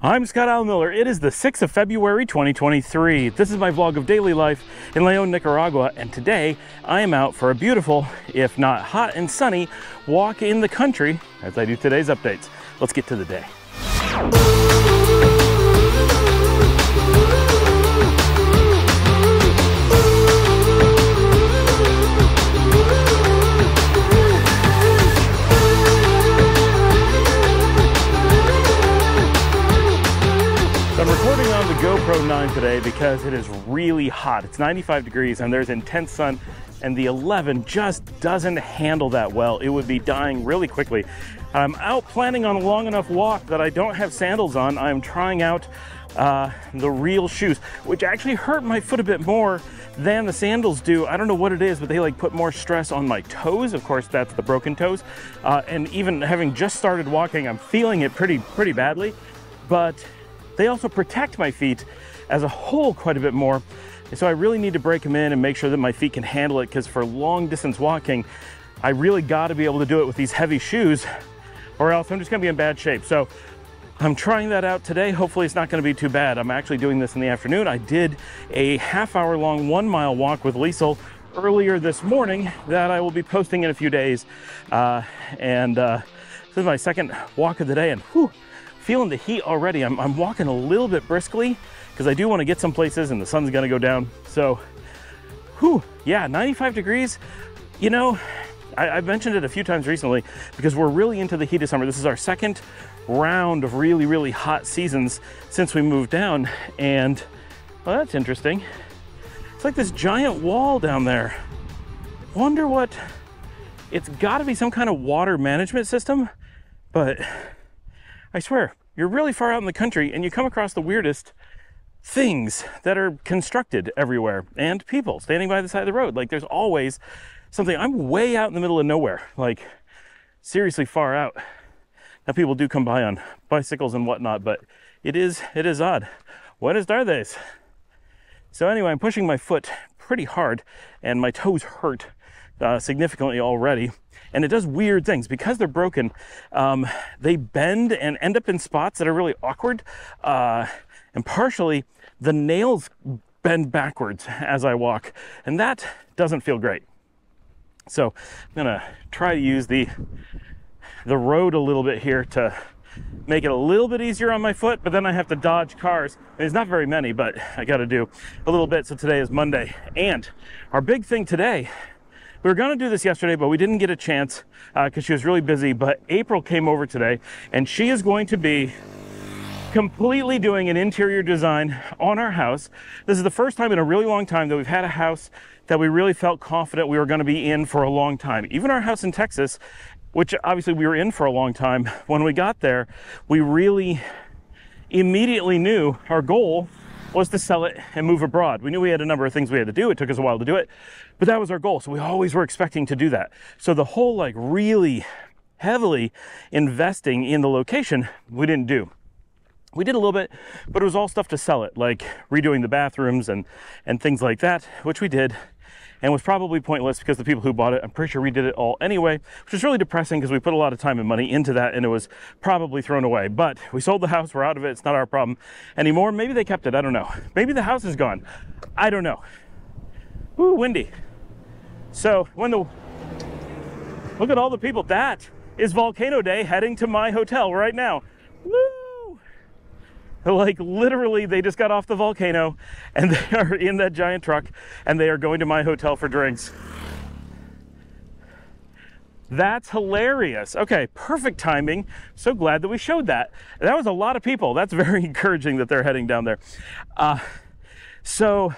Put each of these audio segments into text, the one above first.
I'm Scott Al Miller. It is the 6th of February 2023. This is my vlog of daily life in León, Nicaragua, and today I am out for a beautiful, if not hot and sunny, walk in the country as I do today's updates. Let's get to the day. I'm recording on the GoPro 9 today because it is really hot. It's 95 degrees and there's intense sun, and the 11 just doesn't handle that well. It would be dying really quickly. I'm out planning on a long enough walk that I don't have sandals on. I'm trying out the real shoes, which actually hurt my foot a bit more than the sandals do. I don't know what it is, but they like put more stress on my toes. Of course, that's the broken toes. And even having just started walking, I'm feeling it pretty badly. But they also protect my feet as a whole quite a bit more. And so I really need to break them in and make sure that my feet can handle it, because for long distance walking, I really got to be able to do it with these heavy shoes, or else I'm just going to be in bad shape. So I'm trying that out today. Hopefully it's not going to be too bad. I'm actually doing this in the afternoon. I did a half-hour long 1-mile walk with Liesel earlier this morning that I will be posting in a few days. This is my second walk of the day, and whew, feeling the heat already. I'm walking a little bit briskly because I do want to get some places and the sun's gonna go down. So, whew, yeah, 95 degrees. You know, I've mentioned it a few times recently because we're really into the heat of summer. This is our second round of really hot seasons since we moved down. And, well, that's interesting. It's like this giant wall down there. Wonder what, it's gotta be some kind of water management system, but I swear, you're really far out in the country and you come across the weirdest things that are constructed everywhere, and people standing by the side of the road. Like, there's always something. I'm way out in the middle of nowhere, like seriously far out. Now, people do come by on bicycles and whatnot, but it is odd. Buenas tardes. So anyway, I'm pushing my foot pretty hard and my toes hurt significantly already. And it does weird things because they're broken. They bend and end up in spots that are really awkward. And partially the nails bend backwards as I walk, and that doesn't feel great. So I'm gonna try to use the road a little bit here to make it a little bit easier on my foot, but then I have to dodge cars. There's not very many, but I gotta do a little bit. So today is Monday, and our big thing today, we were going to do this yesterday, but we didn't get a chance because she was really busy. But April came over today, and she is going to be completely doing an interior design on our house. This is the first time in a really long time that we've had a house that we really felt confident we were going to be in for a long time. Even our house in Texas, which obviously we were in for a long time, when we got there, we really immediately knew our goal was to sell it and move abroad. We knew we had a number of things we had to do. It took us a while to do it, but that was our goal. So we always were expecting to do that. So the whole like really heavily investing in the location, we didn't do. We did a little bit, but it was all stuff to sell it, like redoing the bathrooms and things like that, which we did, and was probably pointless because the people who bought it, I'm pretty sure we did it all anyway, which was really depressing because we put a lot of time and money into that and it was probably thrown away. But we sold the house, we're out of it, it's not our problem anymore. Maybe they kept it, I don't know. Maybe the house is gone, I don't know. Ooh, windy. So look at all the people. That is Volcano Day heading to my hotel right now. Woo! Like literally they just got off the volcano and they are in that giant truck and they are going to my hotel for drinks. That's hilarious. Okay, perfect timing. So glad that we showed that. That was a lot of people. That's very encouraging that they're heading down there. So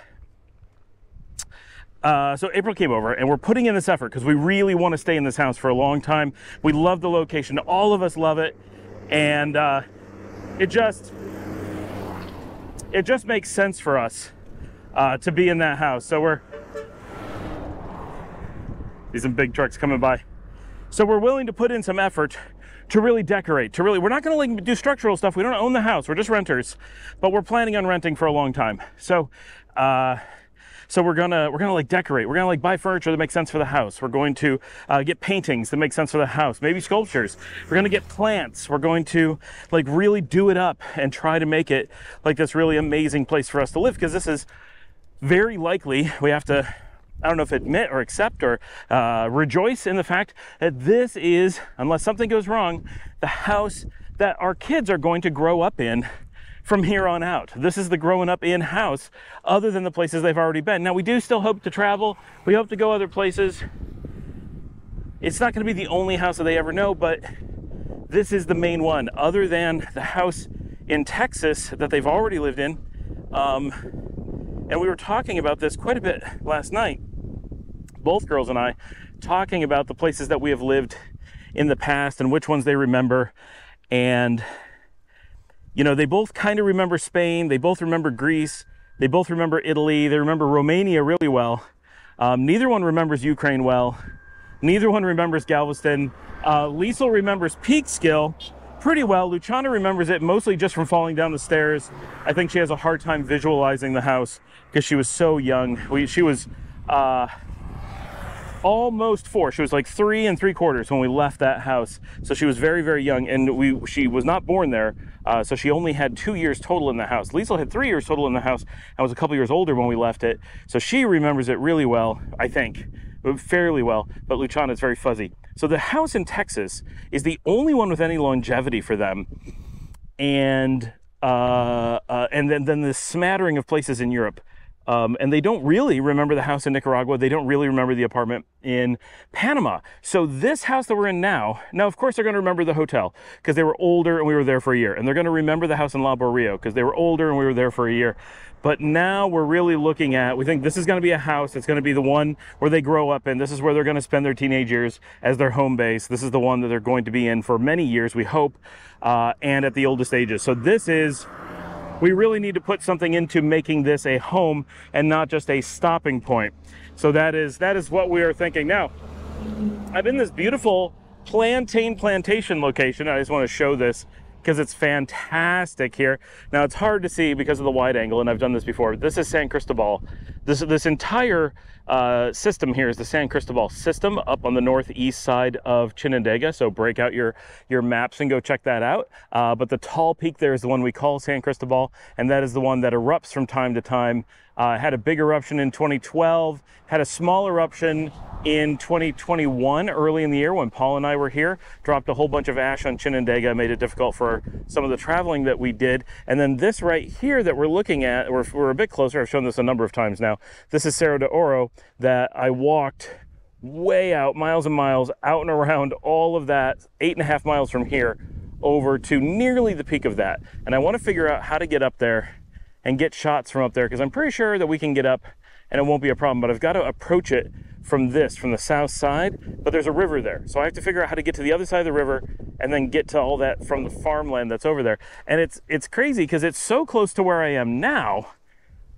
April came over and we're putting in this effort because we really want to stay in this house for a long time. We love the location. All of us love it. And it just makes sense for us to be in that house. So these some big trucks coming by. So we're willing to put in some effort to really decorate, we're not going to like do structural stuff. We don't own the house. We're just renters, but we're planning on renting for a long time. So So we're gonna like decorate. We're gonna like buy furniture that makes sense for the house. We're going to get paintings that make sense for the house, maybe sculptures. We're gonna get plants. We're going to like really do it up and try to make it like this really amazing place for us to live, because this is very likely, we have to, I don't know if admit or accept or rejoice in the fact that this is, unless something goes wrong, the house that our kids are going to grow up in from here on out. This is the growing up in house, other than the places they've already been. Now, we do still hope to travel. We hope to go other places. It's not going to be the only house that they ever know, but this is the main one, other than the house in Texas that they've already lived in. And we were talking about this quite a bit last night, both girls and I, talking about the places that we have lived in the past and which ones they remember. And, you know, they both kind of remember Spain. They both remember Greece. They both remember Italy. They remember Romania really well. Neither one remembers Ukraine well. Neither one remembers Galveston. Liesl remembers Peekskill pretty well. Luciana remembers it mostly just from falling down the stairs. I think she has a hard time visualizing the house because she was so young. She was almost 4. She was like 3 3/4 when we left that house. So she was very, very young, and she was not born there. So she only had 2 years total in the house. Liesl had 3 years total in the house and was a couple years older when we left it. So she remembers it really well, I think, fairly well, but Luciana is very fuzzy. So the house in Texas is the only one with any longevity for them. And then this smattering of places in Europe. And they don't really remember the house in Nicaragua. They don't really remember the apartment in Panama. So this house that we're in now, of course they're going to remember the hotel because they were older and we were there for a year. And they're going to remember the house in La Barrio because they were older and we were there for a year. But now we're really looking at, we think this is going to be a house. It's going to be the one where they grow up in. This is where they're going to spend their teenage years as their home base. This is the one that they're going to be in for many years, we hope, and at the oldest ages. So this is, we really need to put something into making this a home and not just a stopping point. So that is what we are thinking. Now, I'm in this beautiful plantation location. I just want to show this because it's fantastic here. Now, it's hard to see because of the wide angle, and I've done this before. This is San Cristobal. This entire system here is the San Cristobal system up on the northeast side of Chinandega. So break out your maps and go check that out. But the tall peak there is the one we call San Cristobal, and that is the one that erupts from time to time. Had a big eruption in 2012, had a small eruption in 2021, early in the year when Paul and I were here, dropped a whole bunch of ash on Chinandega, made it difficult for some of the traveling that we did. And then this right here that we're looking at, we're a bit closer, I've shown this a number of times now. This is Cerro de Oro that I walked way out, miles and miles, out and around all of that, 8.5 miles from here over to nearly the peak of that. And I want to figure out how to get up there and get shots from up there, because I'm pretty sure that we can get up and it won't be a problem, but I've got to approach it from the south side, but there's a river there. So I have to figure out how to get to the other side of the river and then get to all that from the farmland that's over there. And it's crazy because it's so close to where I am now,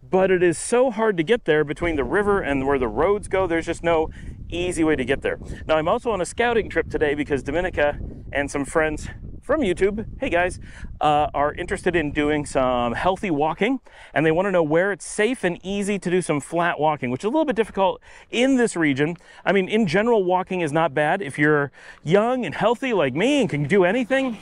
but it is so hard to get there between the river and where the roads go. There's just no easy way to get there. Now, I'm also on a scouting trip today because Dominica and some friends from YouTube, hey guys, are interested in doing some healthy walking, and they want to know where it's safe and easy to do some flat walking, which is a little bit difficult in this region. I mean, in general, walking is not bad. If you're young and healthy like me and can do anything,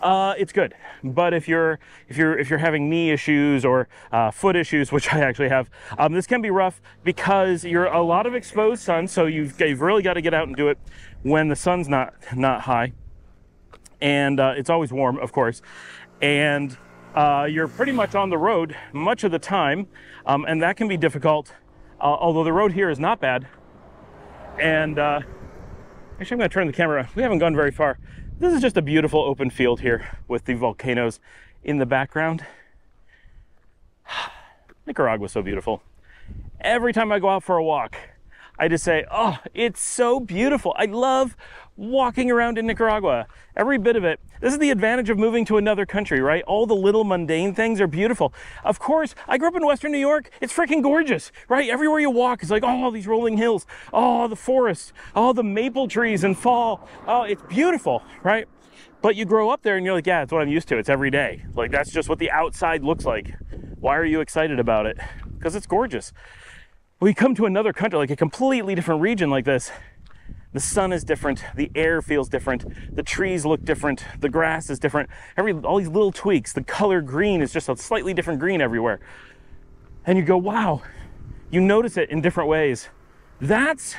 it's good. But if you're having knee issues or foot issues, which I actually have, this can be rough because you're a lot of exposed sun. So you've really got to get out and do it when the sun's not high. And it's always warm, of course, and you're pretty much on the road much of the time, and that can be difficult, although the road here is not bad. And actually, I'm going to turn the camera. We haven't gone very far. This is just a beautiful open field here with the volcanoes in the background. Nicaragua is so beautiful. Every time I go out for a walk, I just say, oh, it's so beautiful. I love walking around in Nicaragua, every bit of it. This is the advantage of moving to another country, right? All the little mundane things are beautiful. Of course, I grew up in Western New York. It's freaking gorgeous, right? Everywhere you walk, it's like, oh, these rolling hills, oh, the forest, oh, the maple trees in fall. Oh, it's beautiful, right? But you grow up there and you're like, yeah, it's what I'm used to. It's every day. Like, that's just what the outside looks like. Why are you excited about it? because it's gorgeous. When you come to another country, like a completely different region like this, the sun is different, the air feels different, the trees look different, the grass is different, all these little tweaks, the color green is just a slightly different green everywhere. And you go, wow, you notice it in different ways. That's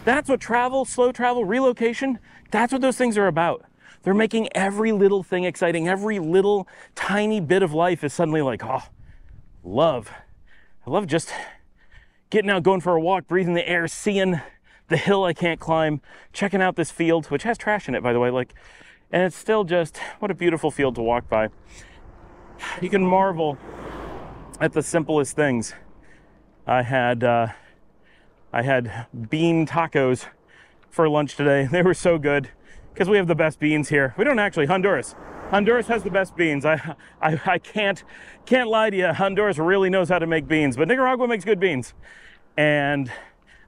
what travel, slow travel, relocation, that's what those things are about. They're making every little thing exciting. Every little tiny bit of life is suddenly like, oh, love. I love just getting out, going for a walk, breathing the air, seeing the hill I can't climb, checking out this field, which has trash in it, by the way, and it's still just, what a beautiful field to walk by. You can marvel at the simplest things. I had bean tacos for lunch today. They were so good because we have the best beans here. We don't actually, Honduras has the best beans. I can't lie to you. Honduras really knows how to make beans, but Nicaragua makes good beans. And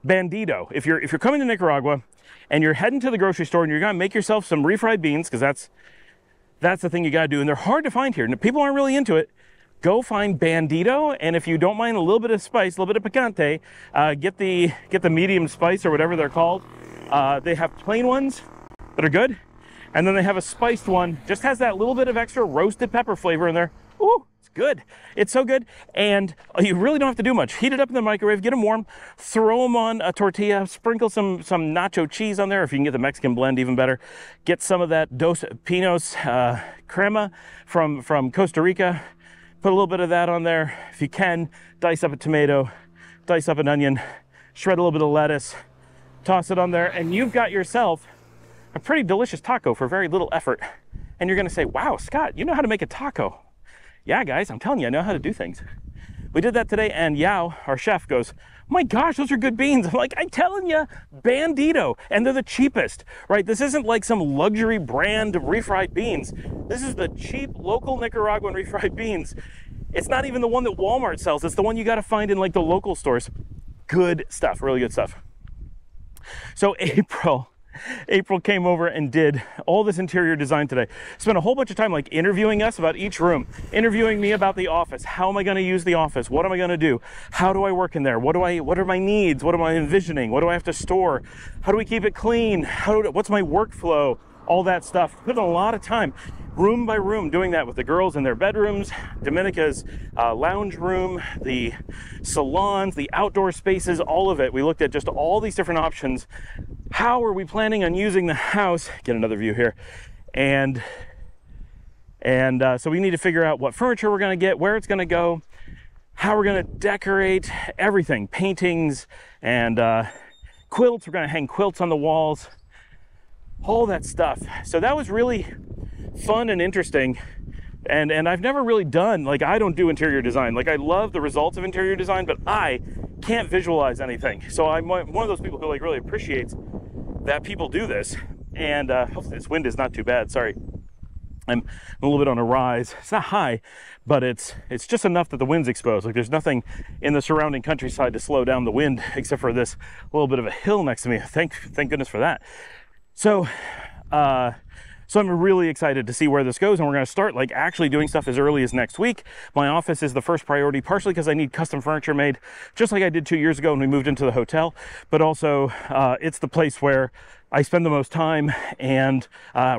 Bandito, if you're coming to Nicaragua and you're heading to the grocery store and you're gonna make yourself some refried beans, because that's the thing you gotta do, and they're hard to find here. People aren't really into it. Go find Bandito, and if you don't mind a little bit of spice, a little bit of picante, get the medium spice or whatever they're called. They have plain ones that are good, and then they have a spiced one, just has that little bit of extra roasted pepper flavor in there. Ooh, it's good. It's so good, and you really don't have to do much. Heat it up in the microwave, get them warm, throw them on a tortilla, sprinkle some nacho cheese on there. If you can get the Mexican blend, even better. Get some of that Dos Pinos crema from Costa Rica. Put a little bit of that on there. If you can, dice up a tomato, dice up an onion, shred a little bit of lettuce, toss it on there, and you've got yourself a pretty delicious taco for very little effort. And you're gonna say, wow, Scott, you know how to make a taco. Yeah, guys, I'm telling you, I know how to do things. We did that today, and Yao, our chef, goes, oh my gosh, those are good beans. I'm like, I'm telling you, Bandito, and they're the cheapest, right? This isn't like some luxury brand of refried beans. This is the cheap local Nicaraguan refried beans. It's not even the one that Walmart sells. It's the one you got to find in like the local stores. Good stuff, really good stuff. So April came over and did all this interior design today. Spent a whole bunch of time like interviewing us about each room, interviewing me about the office. How am I going to use the office? What am I going to do? How do I work in there? What are my needs? What am I envisioning? What do I have to store? How do we keep it clean? What's my workflow? All that stuff. Put a lot of time, room by room, doing that with the girls in their bedrooms, Domenica's lounge room, the salons, the outdoor spaces, all of it. We looked at just all these different options. How are we planning on using the house? Get another view here. And so we need to figure out what furniture we're going to get, where it's going to go, how we're going to decorate everything, paintings and quilts. We're going to hang quilts on the walls, all that stuff. So that was really fun and interesting. And I've never really done, like, I don't do interior design. Like, I love the results of interior design, but I can't visualize anything. So I'm one of those people who like really appreciates that people do this. And hopefully this wind is not too bad. Sorry, I'm a little bit on a rise. It's not high, but it's just enough that the wind's exposed. Like, there's nothing in the surrounding countryside to slow down the wind except for this little bit of a hill next to me. Thank goodness for that. So I'm really excited to see where this goes, and we're going to start like actually doing stuff as early as next week. My office is the first priority, partially because I need custom furniture made, just like I did 2 years ago when we moved into the hotel, but also it's the place where I spend the most time and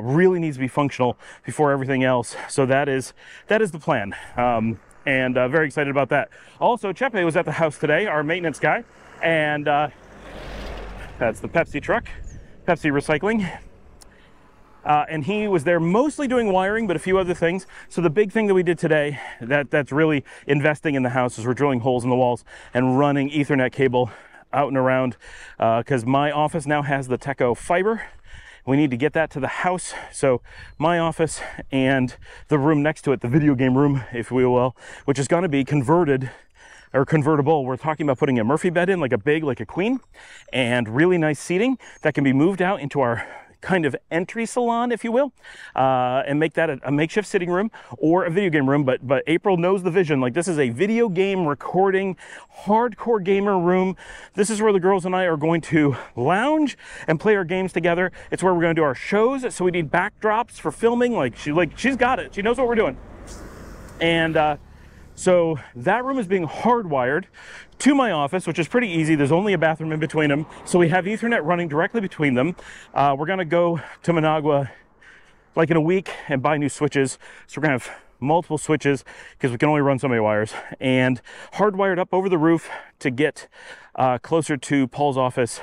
really needs to be functional before everything else. So that is the plan, and very excited about that. Also, Chepe was at the house today, our maintenance guy, and that's the Pepsi truck, Pepsi Recycling. And he was there mostly doing wiring, but a few other things. So the big thing that we did today that's really investing in the house is we're drilling holes in the walls and running Ethernet cable out and around, because my office now has the Teco fiber. We need to get that to the house. So my office and the room next to it, the video game room, if we will, which is going to be converted or convertible. We're talking about putting a Murphy bed in, like a queen, and really nice seating that can be moved out into our kind of entry salon, if you will, and make that a makeshift sitting room or a video game room. But April knows the vision. Like, this is a video game recording, hardcore gamer room. This is where the girls and I are going to lounge and play our games together. It's where we're going to do our shows. So we need backdrops for filming. She's got it. She knows what we're doing. And So that room is being hardwired to my office, which is pretty easy. There's only a bathroom in between them. So we have Ethernet running directly between them. We're gonna go to Managua like in a week and buy new switches. So we're gonna have multiple switches because we can only run so many wires, and hardwired up over the roof to get closer to Paul's office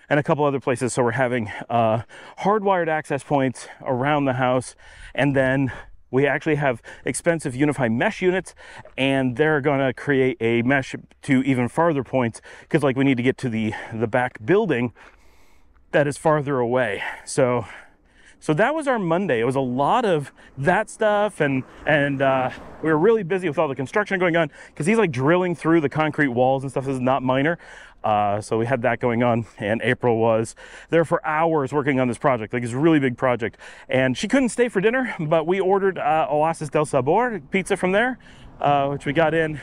and a couple other places. So we're having hardwired access points around the house, and then we actually have expensive unified mesh units, and they're gonna create a mesh to even farther points because like we need to get to the back building that is farther away. So that was our Monday. It was a lot of that stuff, and we were really busy with all the construction going on because he's like drilling through the concrete walls and stuff. This is not minor. So we had that going on, and April was there for hours working on this project. Like, it's a really big project, and she couldn't stay for dinner, but we ordered Oasis del Sabor pizza from there, which we got in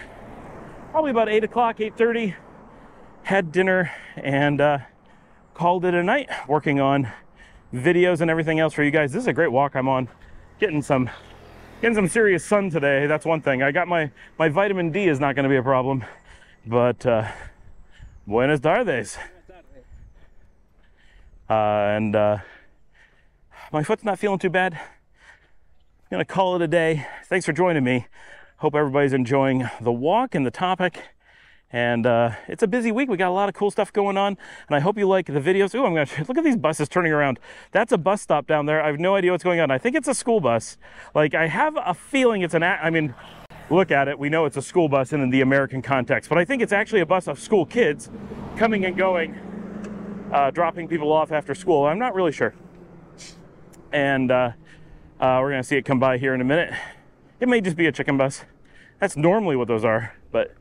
probably about 8 o'clock, 8:30, had dinner, and called it a night working on videos and everything else for you guys. This is a great walk I'm on, getting some serious sun today. That's one thing. I got my vitamin D is not going to be a problem, but buenas tardes. And my foot's not feeling too bad. I'm gonna call it a day. Thanks for joining me. Hope everybody's enjoying the walk and the topic. And it's a busy week. We got a lot of cool stuff going on, and I hope you like the videos. Ooh, I'm gonna look at these buses turning around. That's a bus stop down there. I have no idea what's going on. I think it's a school bus. Like, I have a feeling it's I mean, look at it. We know it's a school bus in the American context, but I think it's actually a bus of school kids coming and going, dropping people off after school. I'm not really sure. And we're gonna see it come by here in a minute. It may just be a chicken bus. That's normally what those are, but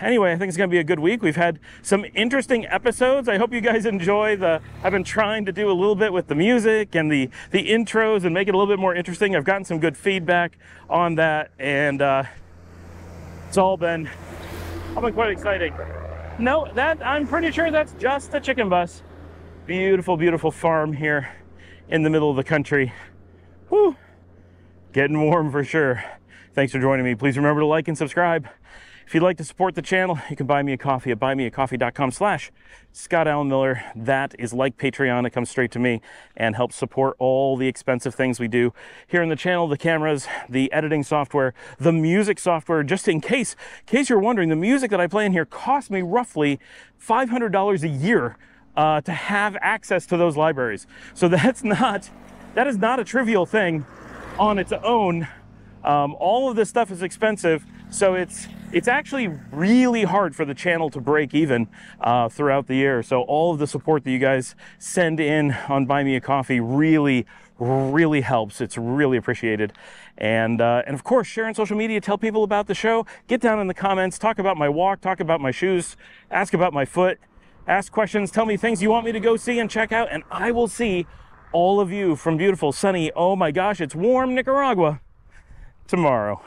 anyway, I think it's gonna be a good week. We've had some interesting episodes. I hope you guys enjoy I've been trying to do a little bit with the music and the intros and make it a little bit more interesting. I've gotten some good feedback on that, and it's all been quite exciting. No, I'm pretty sure that's just a chicken bus. Beautiful, beautiful farm here in the middle of the country. Whew, getting warm for sure. Thanks for joining me. Please remember to like and subscribe. If you'd like to support the channel, you can buy me a coffee at buymeacoffee.com/Scott Allen Miller. That is like Patreon. It comes straight to me and helps support all the expensive things we do here in the channel, the cameras, the editing software, the music software. Just in case you're wondering, the music that I play in here costs me roughly $500 a year to have access to those libraries. So that is not a trivial thing on its own. All of this stuff is expensive, so it's actually really hard for the channel to break even throughout the year. So all of the support that you guys send in on Buy Me a Coffee really helps. It's really appreciated. And of course, share on social media, tell people about the show, get down in the comments, talk about my walk, talk about my shoes, ask about my foot, ask questions, tell me things you want me to go see and check out, and I will see all of you from beautiful, sunny, oh my gosh, it's warm Nicaragua tomorrow.